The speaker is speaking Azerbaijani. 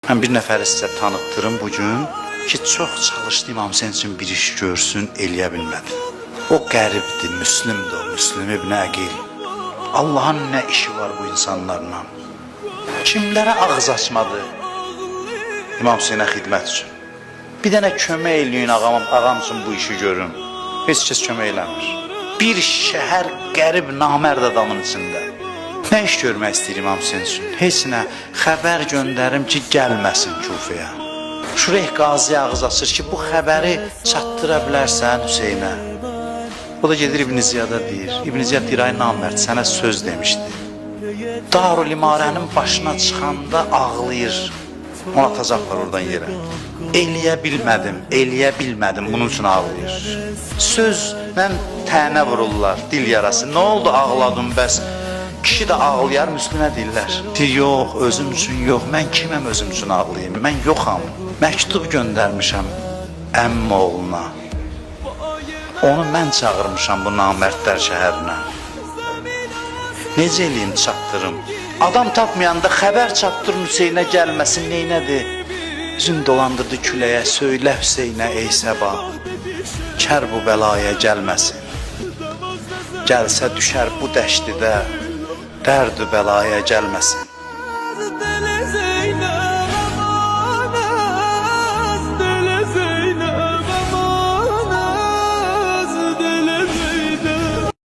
Mən bir nəfəri sizə tanıtdırım bugün ki, çox çalışdı İmam Hüseyn üçün bir iş görsün, eləyə bilmədi. O qəribdir, müslümdür, Müslüm ibn Əqil. Allahın nə işi var bu insanlarla? Kimlərə ağız açmadı İmam Hüseynə xidmət üçün? Bir dənə kömək eləyin ağam üçün bu işi görün. Heç kəs kömək eləmir. Bir şəhər qərib, namərd adamın içində. Nə iş görmək istəyir İmam Hüseyn üçün? Heç nə, xəbər göndərim ki, gəlməsin Kufəyə. Şureyh Qazi ağız açır ki, bu xəbəri çatdıra bilərsən Hüseynə. O da gedir İbn Ziyada deyir. İbn Ziyad deyir, ay namərd, sənə söz demişdi. Darul İmarənin başına çıxanda ağlayır. Onu atacaqlar oradan yerə. Eləyə bilmədim, bunun üçün ağlayır. Sözlə tənə vururlar, dil yarası. Nə oldu ağladın bəs? Kişi də ağlayar, Müslümə deyirlər. Deyir, yox, özüm üçün yox, mən kiməm özüm üçün ağlayayım, mən yoxam. Məktub göndərmişəm əmmi oğluna. Onu mən çağırmışam bu namərdlər şəhərinə. Necə eləyim, çatdırım? Adam tapmayanda xəbər çatdırın Hüseynə gəlməsin, neynədir? Üzün dolandırdı küləyə, söylə Hüseynə ey səba, kər bu bəlaya gəlməsin. Gəlsə düşər bu dəştidə, dərd-ü bəlaya gəlməsin.